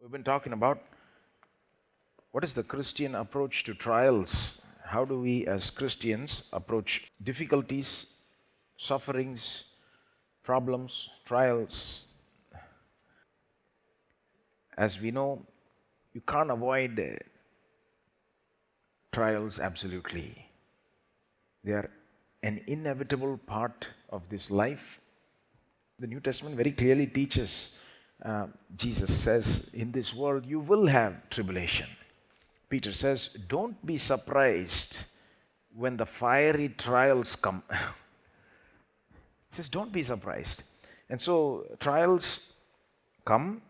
We've been talking about what is the Christian approach to trials. How do we as Christians approach difficulties, sufferings, problems, trials? As we know, you can't avoid trials absolutely. They are an inevitable part of this life. The New Testament very clearly teaches, Jesus says, in this world you will have tribulation. Peter says, don't be surprised when the fiery trials come. He says, don't be surprised. And so trials come.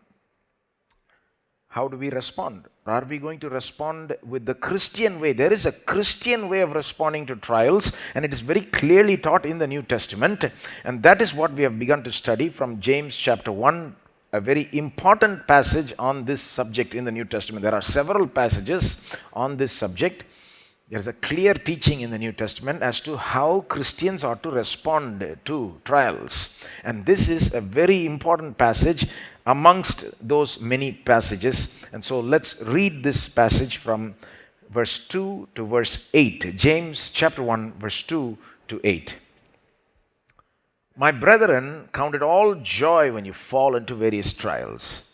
How do we respond? Are we going to respond with the Christian way? There is a Christian way of responding to trials, and it is very clearly taught in the New Testament. And that is what we have begun to study from James chapter 1, a very important passage on this subject in the New Testament. There are several passages on this subject. There is a clear teaching in the New Testament as to how Christians ought to respond to trials. And this is a very important passage amongst those many passages. And so let's read this passage from verse 2 to verse 8. James chapter 1, verse 2 to 8. My brethren, count it all joy when you fall into various trials,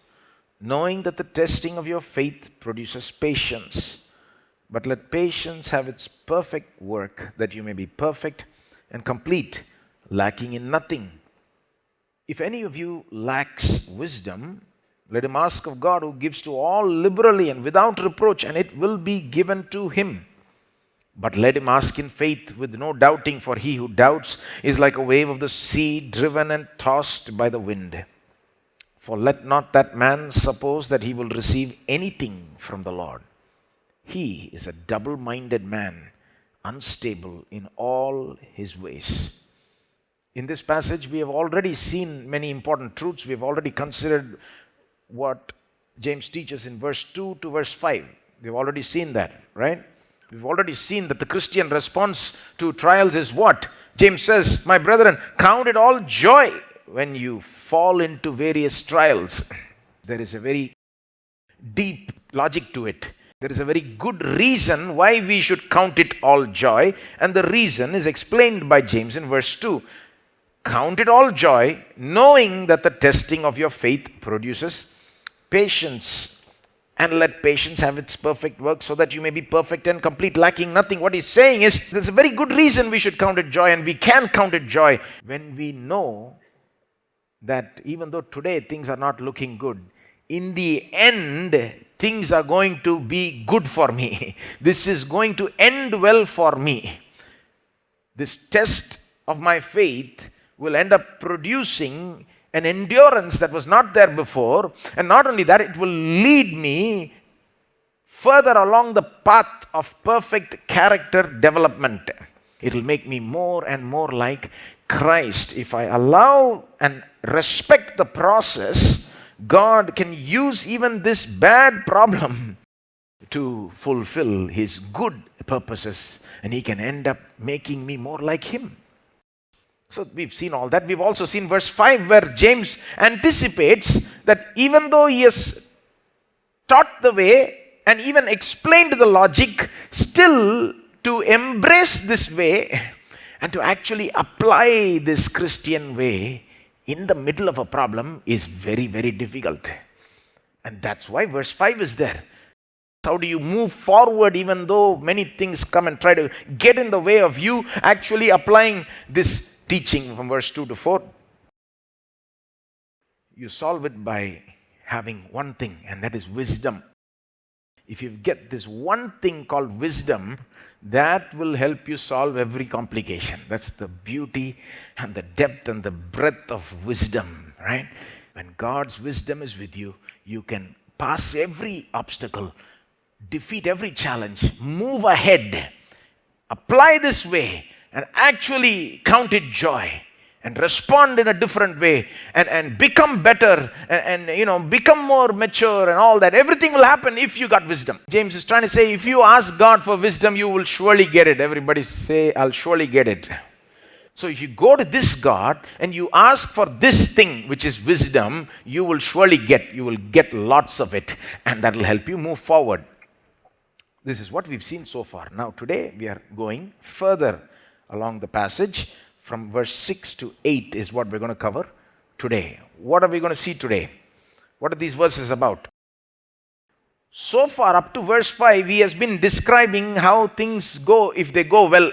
knowing that the testing of your faith produces patience. But let patience have its perfect work, that you may be perfect and complete, lacking in nothing. If any of you lacks wisdom, let him ask of God, who gives to all liberally and without reproach, and it will be given to him. But let him ask in faith with no doubting, for he who doubts is like a wave of the sea, driven and tossed by the wind. For let not that man suppose that he will receive anything from the Lord. He is a double-minded man, unstable in all his ways. In this passage, we have already seen many important truths. We have already considered what James teaches in verse 2 to verse 5. We've already seen that, right? We've already seen that the Christian response to trials is what? James says, my brethren, count it all joy when you fall into various trials. There is a very deep logic to it. There is a very good reason why we should count it all joy, and the reason is explained by James in verse 2. Count it all joy, knowing that the testing of your faith produces patience. And let patience have its perfect work, so that you may be perfect and complete, lacking nothing. What he's saying is, there's a very good reason we should count it joy, and we can count it joy when we know that even though today things are not looking good, in the end, things are going to be good for me. This is going to end well for me. This test of my faith will end up producing an endurance that was not there before. And not only that, it will lead me further along the path of perfect character development. It will make me more and more like Christ. If I allow and respect the process, God can use even this bad problem to fulfill his good purposes, and he can end up making me more like him. So we've seen all that. We've also seen verse 5 where James anticipates that even though he has taught the way and even explained the logic, still to embrace this way and to actually apply this Christian way in the middle of a problem is very, very difficult. And that's why verse 5 is there. How do you move forward even though many things come and try to get in the way of you actually applying this teaching from verse 2 to 4? You solve it by having one thing, and that is wisdom. If you get this one thing called wisdom, that will help you solve every complication. That's the beauty and the depth and the breadth of wisdom, right? When God's wisdom is with you, you can pass every obstacle, defeat every challenge, move ahead, apply this way, and actually count it joy and respond in a different way and become better and become more mature and all that. Everything will happen if you got wisdom. James is trying to say, if you ask God for wisdom, you will surely get it. Everybody say, I'll surely get it. So if you go to this God and you ask for this thing, which is wisdom, you will surely get. You will get lots of it, and that will help you move forward. This is what we've seen so far. Now today we are going further along the passage. From verse 6 to 8 is what we're going to cover today. What are we going to see today? What are these verses about? So far up to verse 5, he has been describing how things go if they go well.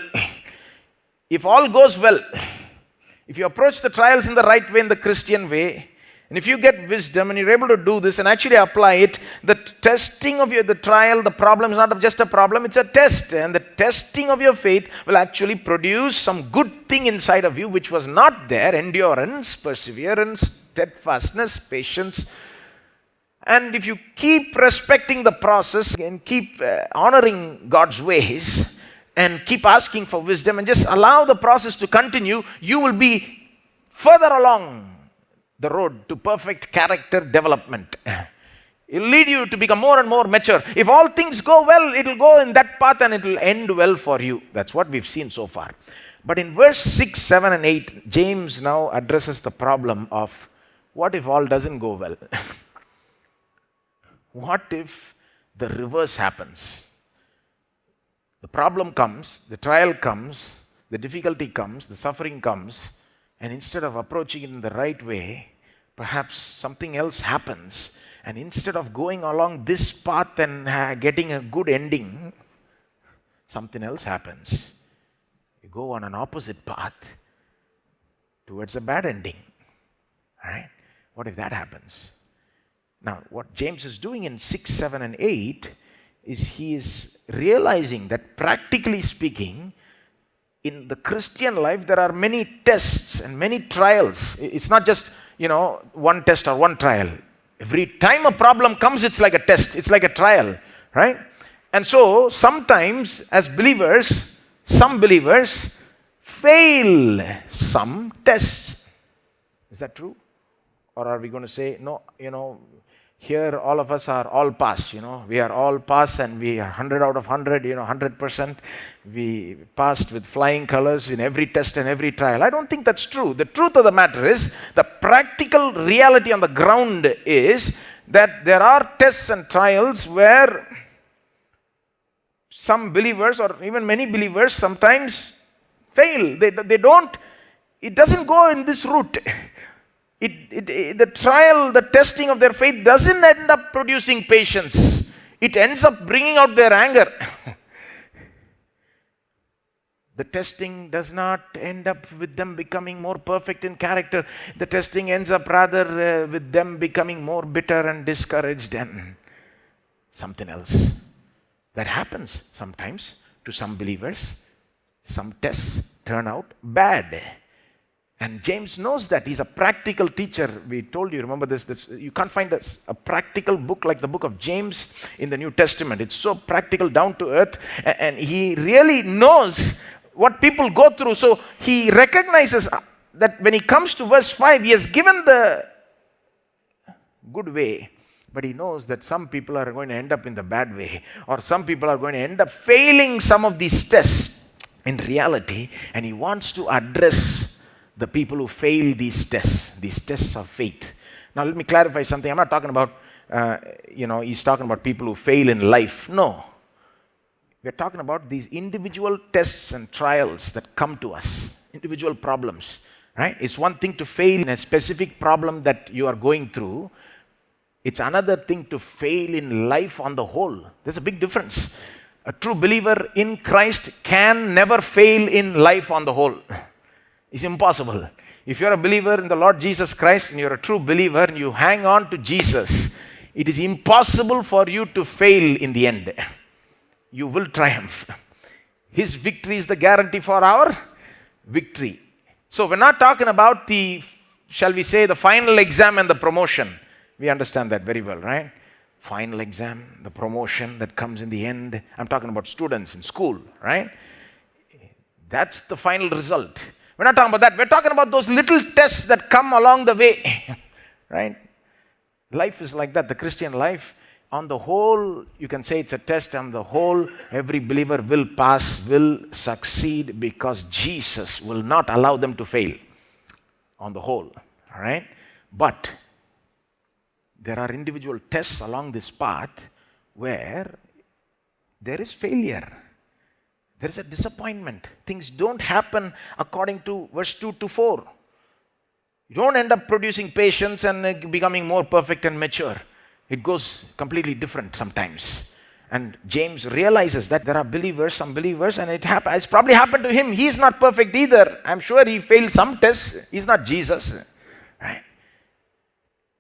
If all goes well, if you approach the trials in the right way, in the Christian way, and if you get wisdom and you're able to do this and actually apply it, the testing of the trial, the problem is not just a problem, it's a test. And the testing of your faith will actually produce some good thing inside of you which was not there: endurance, perseverance, steadfastness, patience. And if you keep respecting the process and keep honoring God's ways, and keep asking for wisdom and just allow the process to continue, you will be further along the road to perfect character development. It will lead you to become more and more mature. If all things go well, it will go in that path and it will end well for you. That's what we've seen so far. But in verse 6, 7 and 8, James now addresses the problem of what if all doesn't go well? What if the reverse happens? The problem comes, the trial comes, the difficulty comes, the suffering comes, and instead of approaching it in the right way, perhaps something else happens. And instead of going along this path and getting a good ending, something else happens. You go on an opposite path towards a bad ending. All right? What if that happens? Now, what James is doing in 6, 7, and 8 is he is realizing that, practically speaking, in the Christian life there are many tests and many trials. It's not just, one test or one trial. Every time a problem comes, it's like a test, it's like a trial, right? And so sometimes as believers, some believers fail some tests. Is that true? Or are we going to say, no, here all of us are all pass, we are all pass and we are 100 out of 100, 100%. We passed with flying colors in every test and every trial. I don't think that's true. The truth of the matter is, the practical reality on the ground is that there are tests and trials where some believers or even many believers sometimes fail. They don't, it doesn't go in this route. The trial, the testing of their faith doesn't end up producing patience. It ends up bringing out their anger. The testing does not end up with them becoming more perfect in character. The testing ends up rather with them becoming more bitter and discouraged and something else. That happens sometimes to some believers. Some tests turn out bad. And James knows that. He's a practical teacher. We told you, remember this you can't find a practical book like the book of James in the New Testament. It's so practical, down to earth, and he really knows what people go through. So he recognizes that when he comes to verse 5, he has given the good way, but he knows that some people are going to end up in the bad way, or some people are going to end up failing some of these tests in reality, and he wants to address the people who fail these tests of faith. Now let me clarify something. I'm not talking about, he's talking about people who fail in life. No. We're talking about these individual tests and trials that come to us, individual problems, right? It's one thing to fail in a specific problem that you are going through. It's another thing to fail in life on the whole. There's a big difference. A true believer in Christ can never fail in life on the whole. It's impossible. If you're a believer in the Lord Jesus Christ and you're a true believer and you hang on to Jesus, it is impossible for you to fail in the end. You will triumph. His victory is the guarantee for our victory. So we're not talking about the final exam and the promotion. We understand that very well, right? Final exam, the promotion that comes in the end. I'm talking about students in school, right? That's the final result. We're not talking about that. We're talking about those little tests that come along the way, right? Life is like that. The Christian life on the whole, you can say it's a test. On the whole, every believer will pass, will succeed, because Jesus will not allow them to fail. On the whole, all right? But there are individual tests along this path where there is failure. There is a disappointment. Things don't happen according to verse 2 to 4. You don't end up producing patience and becoming more perfect and mature. It goes completely different sometimes. And James realizes that there are believers, some believers, and it's probably happened to him. He's not perfect either. I'm sure he failed some tests. He's not Jesus. Right?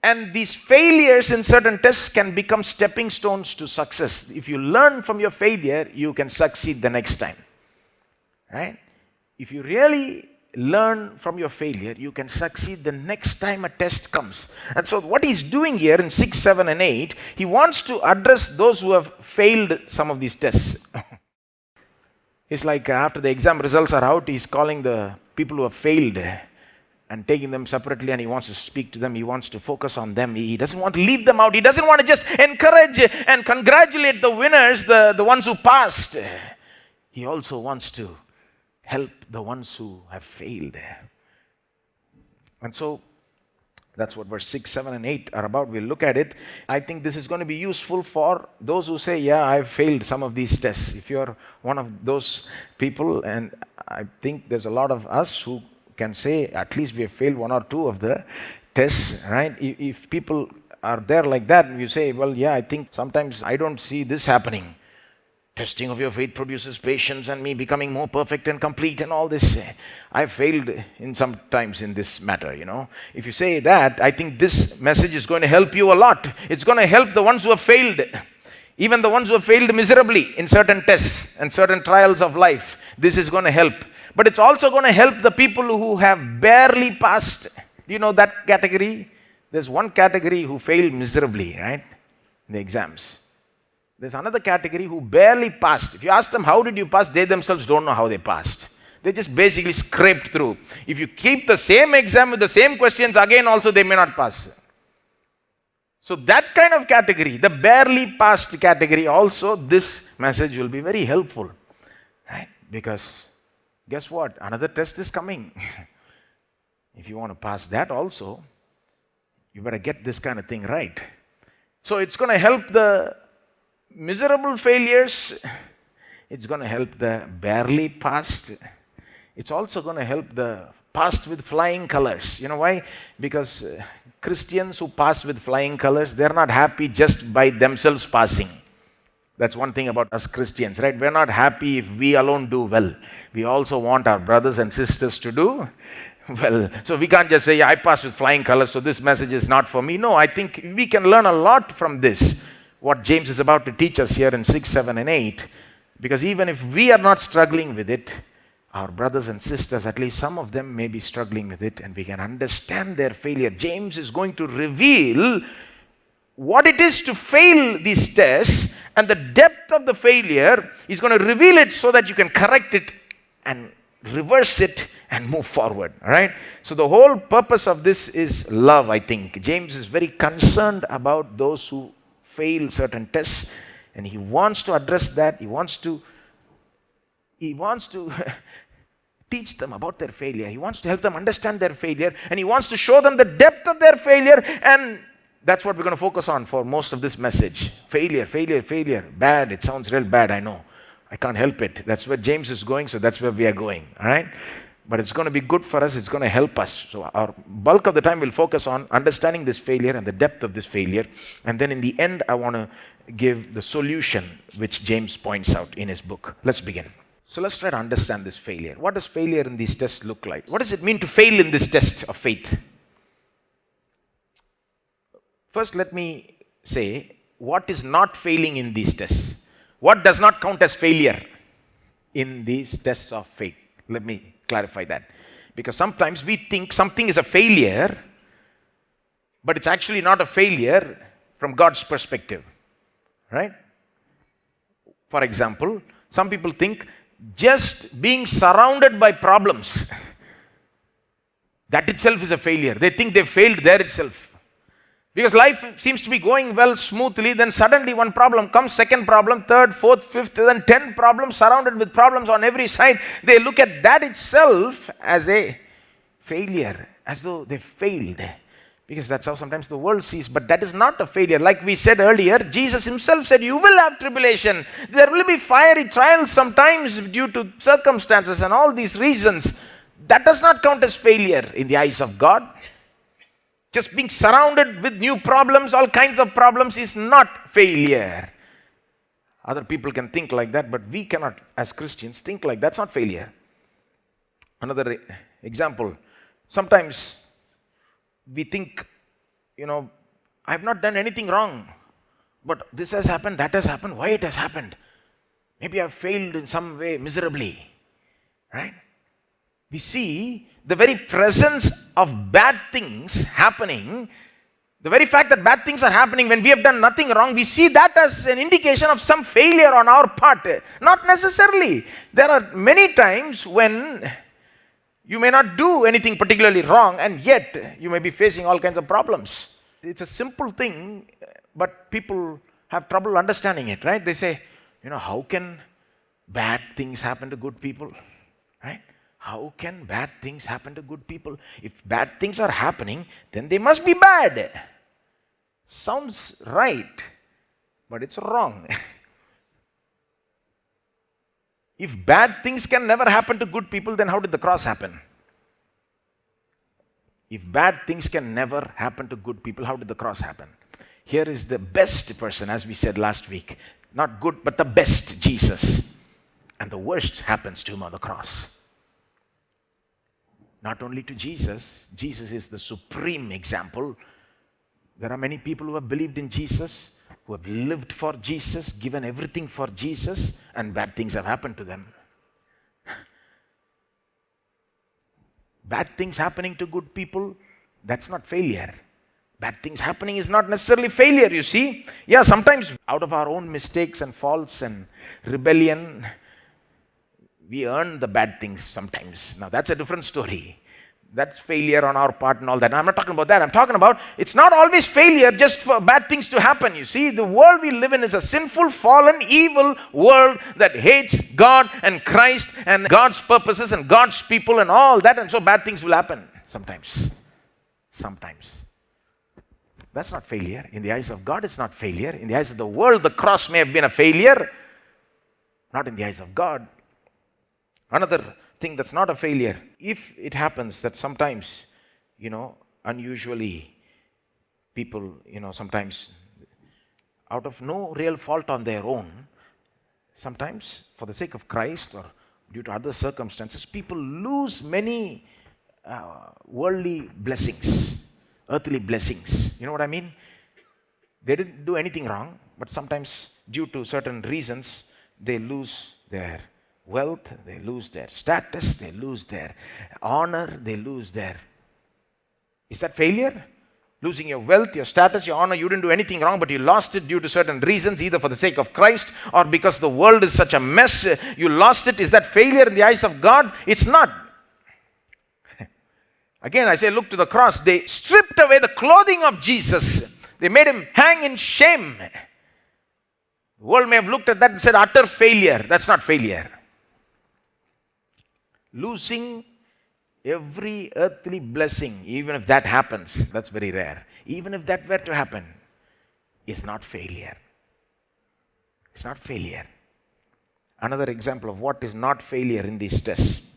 And these failures in certain tests can become stepping stones to success. If you learn from your failure, you can succeed the next time. Right? If you really learn from your failure, you can succeed the next time a test comes. And so what he's doing here in 6, 7, and 8, he wants to address those who have failed some of these tests. It's like after the exam results are out, he's calling the people who have failed and taking them separately, and he wants to speak to them. He wants to focus on them. He doesn't want to leave them out. He doesn't want to just encourage and congratulate the winners, the ones who passed. He also wants to help the ones who have failed. And so that's what verse 6, 7, and 8 are about. We'll look at it. I think this is going to be useful for those who say, yeah, I've failed some of these tests. If you're one of those people, and I think there's a lot of us who can say at least we have failed one or two of the tests, right? If people are there like that, and you say, well, yeah, I think sometimes I don't see this happening. Testing of your faith produces patience and me becoming more perfect and complete and all this. I've failed in sometimes in this matter, If you say that, I think this message is going to help you a lot. It's going to help the ones who have failed. Even the ones who have failed miserably in certain tests and certain trials of life. This is going to help. But it's also going to help the people who have barely passed. Do you know that category? There's one category who failed miserably, right? In the exams. There's another category who barely passed. If you ask them, how did you pass? They themselves don't know how they passed. They just basically scraped through. If you keep the same exam with the same questions again also, they may not pass. So that kind of category, the barely passed category also, this message will be very helpful. Right? Because guess what? Another test is coming. If you want to pass that also, you better get this kind of thing right. So it's going to help the miserable failures. It's going to help the barely passed. It's also going to help the passed with flying colors. You know why? Because Christians who pass with flying colors, they're not happy just by themselves passing. That's one thing about us Christians, right? We're not happy if we alone do well. We also want our brothers and sisters to do well. So we can't just say, yeah, I passed with flying colors, so this message is not for me. No, I think we can learn a lot from this. What James is about to teach us here in 6, 7, and 8. Because even if we are not struggling with it, our brothers and sisters, at least some of them may be struggling with it, and we can understand their failure. James is going to reveal what it is to fail these tests, and the depth of the failure. He's going to reveal it so that you can correct it and reverse it and move forward. All right? So the whole purpose of this is love, I think. James is very concerned about those who fail certain tests, and he wants to address that. He wants to teach them about their failure. He wants to help them understand their failure, and he wants to show them the depth of their failure, and that's what we're going to focus on for most of this message. Failure, failure, failure. Bad. It sounds real bad, I know. I can't help it. That's where James is going, so that's where we are going. All right? But it's going to be good for us. It's going to help us. So our bulk of the time will focus on understanding this failure and the depth of this failure. And then in the end, I want to give the solution which James points out in his book. Let's begin. So let's try to understand this failure. What does failure in these tests look like? What does it mean to fail in this test of faith? First, let me say what is not failing in these tests. What does not count as failure in these tests of faith? Let me clarify that. Because sometimes we think something is a failure, but it's actually not a failure from God's perspective. Right? For example, some people think just being surrounded by problems, that itself is a failure. They think they failed there itself. Because life seems to be going well, smoothly, then suddenly one problem comes, second problem, third, fourth, fifth, then 10 problems, surrounded with problems on every side. They look at that itself as a failure, as though they failed. Because that's how sometimes the world sees. But that is not a failure. Like we said earlier, Jesus himself said, you will have tribulation. There will be fiery trials sometimes due to circumstances and all these reasons. That does not count as failure in the eyes of God. Just being surrounded with new problems, all kinds of problems, is not failure. Other people can think like that, but we cannot, as Christians, think like that's not failure. Another example. Sometimes we think, I have not done anything wrong, but this has happened, that has happened. Why it has happened? Maybe I have failed in some way miserably. Right? We see the very presence of bad things happening, the very fact that bad things are happening when we have done nothing wrong, we see that as an indication of some failure on our part. Not necessarily. There are many times when you may not do anything particularly wrong, and yet you may be facing all kinds of problems. It's a simple thing, but people have trouble understanding it, right? They say, how can bad things happen to good people? Right? How can bad things happen to good people? If bad things are happening, then they must be bad. Sounds right, but it's wrong. If bad things can never happen to good people, then how did the cross happen? If bad things can never happen to good people, how did the cross happen? Here is the best person, as we said last week. Not good, but the best, Jesus. And the worst happens to him on the cross. Not only to Jesus, Jesus is the supreme example. There are many people who have believed in Jesus, who have lived for Jesus, given everything for Jesus, and bad things have happened to them. Bad things happening to good people, that's not failure. Bad things happening is not necessarily failure, you see. Yeah, sometimes out of our own mistakes and faults and rebellion, we earn the bad things sometimes. Now that's a different story. That's failure on our part and all that. I'm not talking about that. I'm talking about it's not always failure just for bad things to happen. You see, the world we live in is a sinful, fallen, evil world that hates God and Christ and God's purposes and God's people and all that. And so bad things will happen sometimes. Sometimes. That's not failure. In the eyes of God, it's not failure. In the eyes of the world, the cross may have been a failure. Not in the eyes of God. Another thing that's not a failure, if it happens that sometimes, unusually people, sometimes out of no real fault on their own, sometimes for the sake of Christ or due to other circumstances, people lose many worldly blessings, earthly blessings. You know what I mean? They didn't do anything wrong, but sometimes due to certain reasons, they lose their wealth, they lose their status, they lose their honor, they lose their... Is that failure? Losing your wealth, your status, your honor, you didn't do anything wrong, but you lost it due to certain reasons, either for the sake of Christ or because the world is such a mess, you lost it. Is that failure in the eyes of God? It's not. Again, I say, look to the cross. They stripped away the clothing of Jesus. They made him hang in shame. The world may have looked at that and said, utter failure. That's not failure. Losing every earthly blessing, even if that happens, that's very rare. Even if that were to happen, is not failure. It's not failure. Another example of what is not failure in these tests.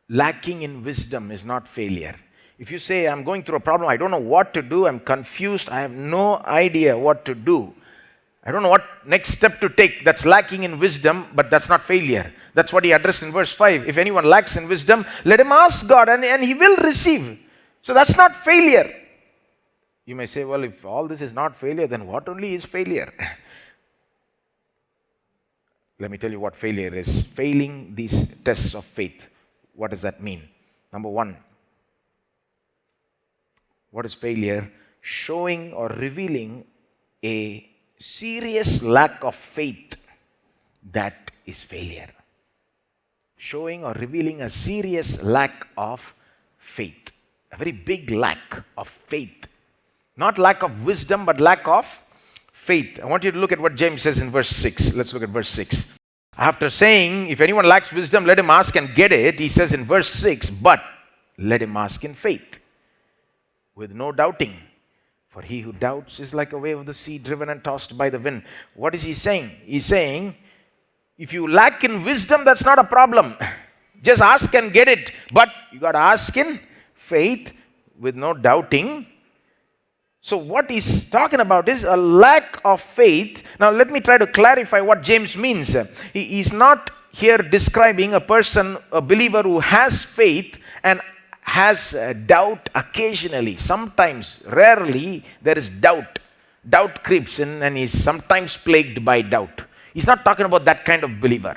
Lacking in wisdom is not failure. If you say, I'm going through a problem, I don't know what to do, I'm confused, I have no idea what to do, I don't know what next step to take, that's lacking in wisdom, but that's not failure. That's what he addressed in verse 5. If anyone lacks in wisdom, let him ask God and he will receive. So that's not failure. You may say, well, if all this is not failure, then what only is failure? Let me tell you what failure is. Failing these tests of faith. What does that mean? Number one, what is failure? Showing or revealing a serious lack of faith. That is failure. Showing or revealing a serious lack of faith. A very big lack of faith. Not lack of wisdom, but lack of faith. I want you to look at what James says in verse 6. Let's look at verse 6. After saying, if anyone lacks wisdom, let him ask and get it, he says in verse 6, but let him ask in faith, with no doubting. For he who doubts is like a wave of the sea, driven and tossed by the wind. What is he saying? He's saying, if you lack in wisdom, that's not a problem. Just ask and get it. But you got to ask in faith, with no doubting. So what he's talking about is a lack of faith. Now let me try to clarify what James means. He's not here describing a person, a believer who has faith and has doubt occasionally. Sometimes, rarely, there is doubt. Doubt creeps in and he's sometimes plagued by doubt. He's not talking about that kind of believer,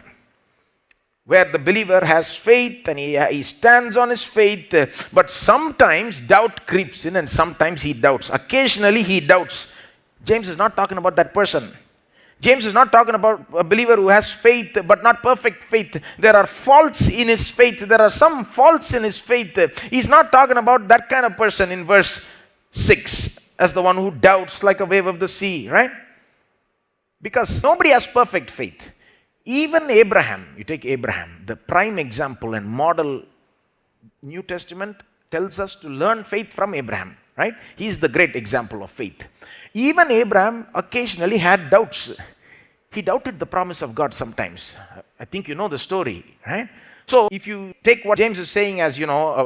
where the believer has faith and he stands on his faith, but sometimes doubt creeps in and sometimes he doubts. Occasionally he doubts. James is not talking about that person. James is not talking about a believer who has faith but not perfect faith. There are faults in his faith. There are some faults in his faith. He's not talking about that kind of person in verse 6 as the one who doubts like a wave of the sea, right? Because nobody has perfect faith. Even Abraham, you take Abraham, the prime example and model. New Testament tells us to learn faith from Abraham, right? He's the great example of faith. Even Abraham occasionally had doubts. He doubted the promise of God sometimes. I think you know the story, right? So if you take what James is saying as,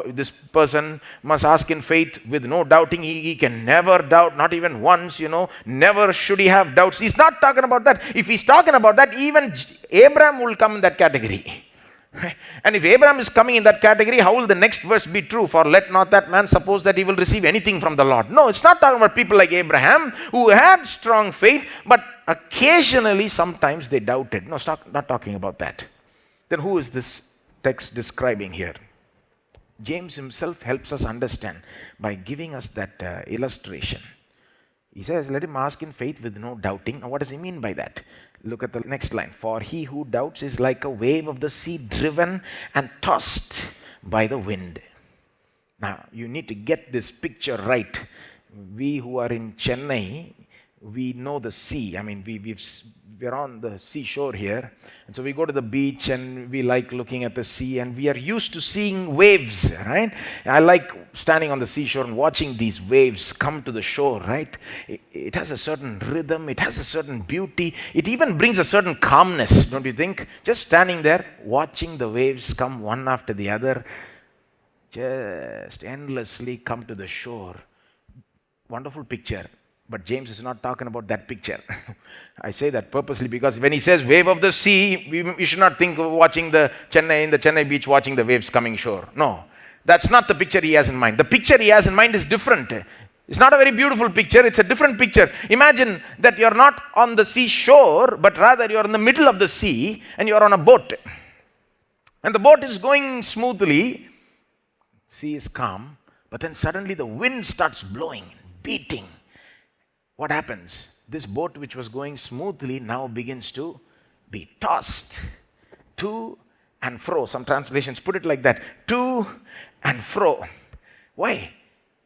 this person must ask in faith with no doubting, he can never doubt, not even once, never should he have doubts. He's not talking about that. If he's talking about that, even Abraham will come in that category. Right? And if Abraham is coming in that category, how will the next verse be true? For let not that man suppose that he will receive anything from the Lord. No, it's not talking about people like Abraham who had strong faith, but occasionally, sometimes they doubted. No, it's not talking about that. Then who is this text describing here? James himself helps us understand by giving us that illustration. He says, let him ask in faith with no doubting. Now, what does he mean by that? Look at the next line. For he who doubts is like a wave of the sea, driven and tossed by the wind. Now, you need to get this picture right. We who are in Chennai, we know the sea. I mean, we're on the seashore here. And so we go to the beach and we like looking at the sea and we are used to seeing waves, right? I like standing on the seashore and watching these waves come to the shore, right? It has a certain rhythm. It has a certain beauty. It even brings a certain calmness, don't you think? Just standing there, watching the waves come one after the other, just endlessly come to the shore. Wonderful picture. But James is not talking about that picture. I say that purposely because when he says wave of the sea, we should not think of watching in the Chennai beach, watching the waves coming shore. No, that's not the picture he has in mind. The picture he has in mind is different. It's not a very beautiful picture. It's a different picture. Imagine that you're not on the seashore, but rather you're in the middle of the sea and you're on a boat. And the boat is going smoothly. Sea is calm. But then suddenly the wind starts blowing, beating. What happens? This boat which was going smoothly now begins to be tossed to and fro. Some translations put it like that. To and fro. Why?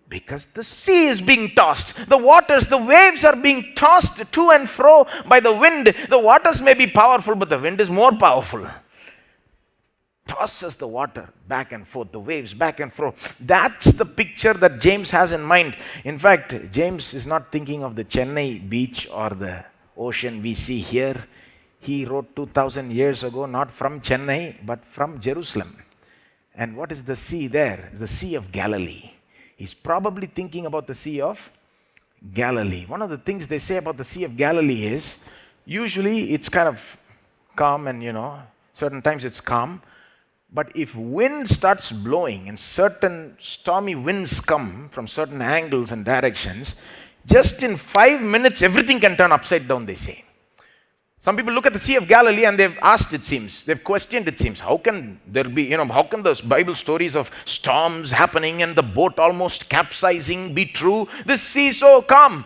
Because the sea is being tossed. The waters, the waves are being tossed to and fro by the wind. The waters may be powerful, but the wind is more powerful. Tosses the water back and forth, the waves back and forth. That's the picture that James has in mind. In fact, James is not thinking of the Chennai beach or the ocean we see here. He wrote 2000 years ago, not from Chennai, but from Jerusalem. And what is the sea there? The Sea of Galilee. He's probably thinking about the Sea of Galilee. One of the things they say about the Sea of Galilee is, usually it's kind of calm and, certain times it's calm. But if wind starts blowing and certain stormy winds come from certain angles and directions, just in 5 minutes, everything can turn upside down, they say. Some people look at the Sea of Galilee and they've asked, it seems, they've questioned, it seems, how can there be, how can those Bible stories of storms happening and the boat almost capsizing be true? This sea is so calm.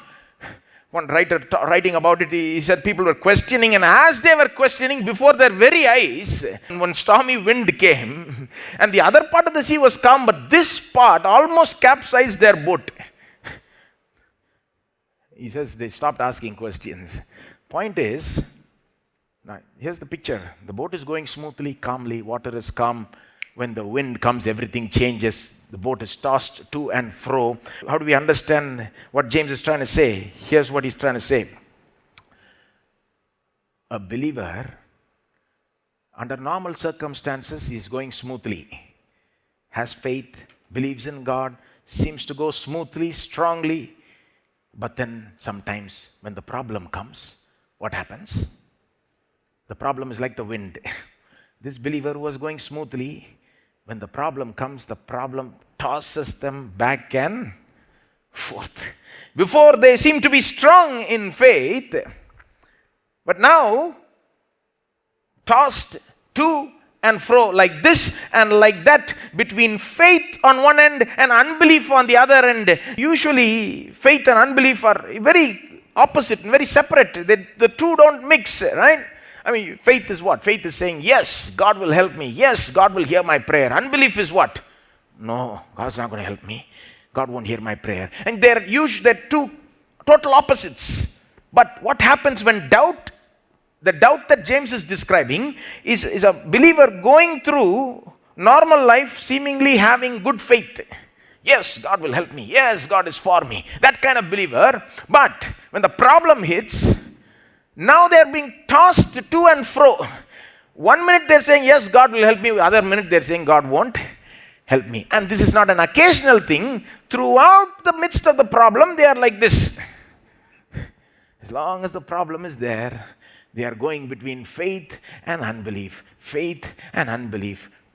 One writer writing about it, he said people were questioning, and as they were questioning, before their very eyes, one stormy wind came, and the other part of the sea was calm, but this part almost capsized their boat. He says they stopped asking questions. Point is, now here's the picture. The boat is going smoothly, calmly, water is calm. When the wind comes, everything changes. The boat is tossed to and fro. How do we understand what James is trying to say? Here's what he's trying to say. A believer, under normal circumstances, is going smoothly, has faith, believes in God, seems to go smoothly, strongly. But then sometimes when the problem comes, what happens? The problem is like the wind. This believer was going smoothly. When the problem comes, the problem tosses them back and forth. Before they seem to be strong in faith, but now tossed to and fro like this and like that, between faith on one end and unbelief on the other end. Usually faith and unbelief are very opposite and very separate. The two don't mix, right? I mean, faith is what? Faith is saying, yes, God will help me. Yes, God will hear my prayer. Unbelief is what? No, God's not going to help me. God won't hear my prayer. And they're two total opposites. But what happens when doubt, the doubt that James is describing is a believer going through normal life, seemingly having good faith. Yes, God will help me. Yes, God is for me. That kind of believer. But when the problem hits, now they're being tossed to and fro. 1 minute they're saying, yes, God will help me. The other minute they're saying, God won't help me. And this is not an occasional thing. Throughout the midst of the problem, they are like this. As long as the problem is there, they are going between faith and unbelief,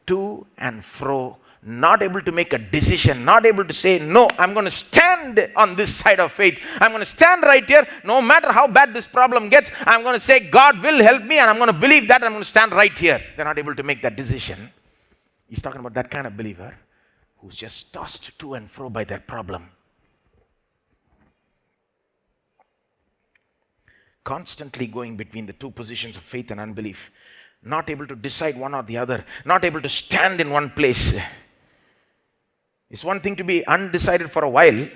to and fro, not able to make a decision, not able to say, no, I'm going to stand on this side of faith. I'm going to stand right here. No matter how bad this problem gets, I'm going to say, God will help me, and I'm going to believe that. I'm going to stand right here. They're not able to make that decision. He's talking about that kind of believer who's just tossed to and fro by their problem. Constantly going between the two positions of faith and unbelief. Not able to decide one or the other. Not able to stand in one place. It's one thing to be undecided for a while.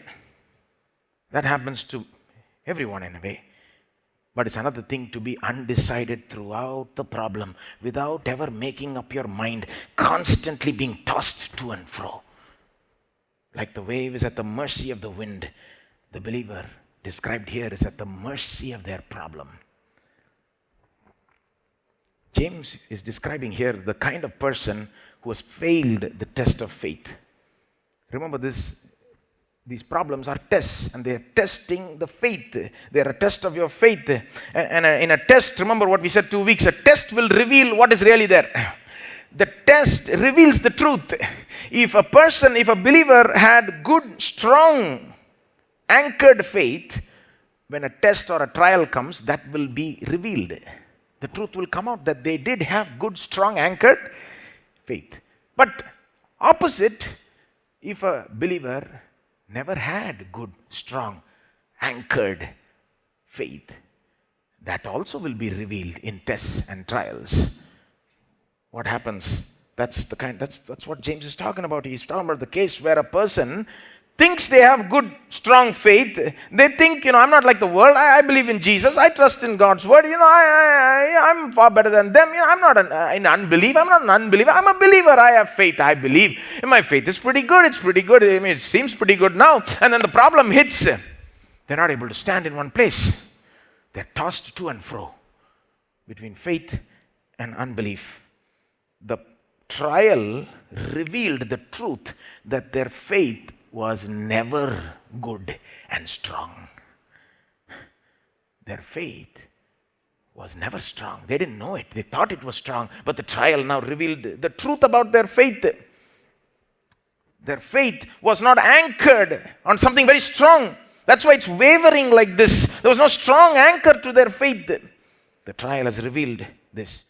That happens to everyone in a way. But it's another thing to be undecided throughout the problem, without ever making up your mind, constantly being tossed to and fro. Like the wave is at the mercy of the wind, the believer described here is at the mercy of their problem. James is describing here the kind of person who has failed the test of faith. Remember this, these problems are tests, and they're testing the faith. They're a test of your faith. And in a test, remember what we said 2 weeks, a test will reveal what is really there. The test reveals the truth. If a believer had good, strong, anchored faith, when a test or a trial comes, that will be revealed. The truth will come out that they did have good, strong, anchored faith. But opposite, if a believer never had good, strong, anchored faith, that also will be revealed in tests and trials. What happens? That's what James is talking about. He's talking about the case where a person thinks they have good, strong faith. They think, I'm not like the world. I believe in Jesus. I trust in God's word. I'm far better than them. I'm not in unbelief. I'm not an unbeliever. I'm a believer. I have faith. I believe. And my faith is pretty good. It's pretty good. I mean, it seems pretty good now. And then the problem hits. They're not able to stand in one place. They're tossed to and fro between faith and unbelief. The trial revealed the truth that their faith was never good and strong. Their faith was never strong. They didn't know it. They thought it was strong. But the trial now revealed the truth about their faith. Their faith was not anchored on something very strong. That's why it's wavering like this. There was no strong anchor to their faith. The trial has revealed this.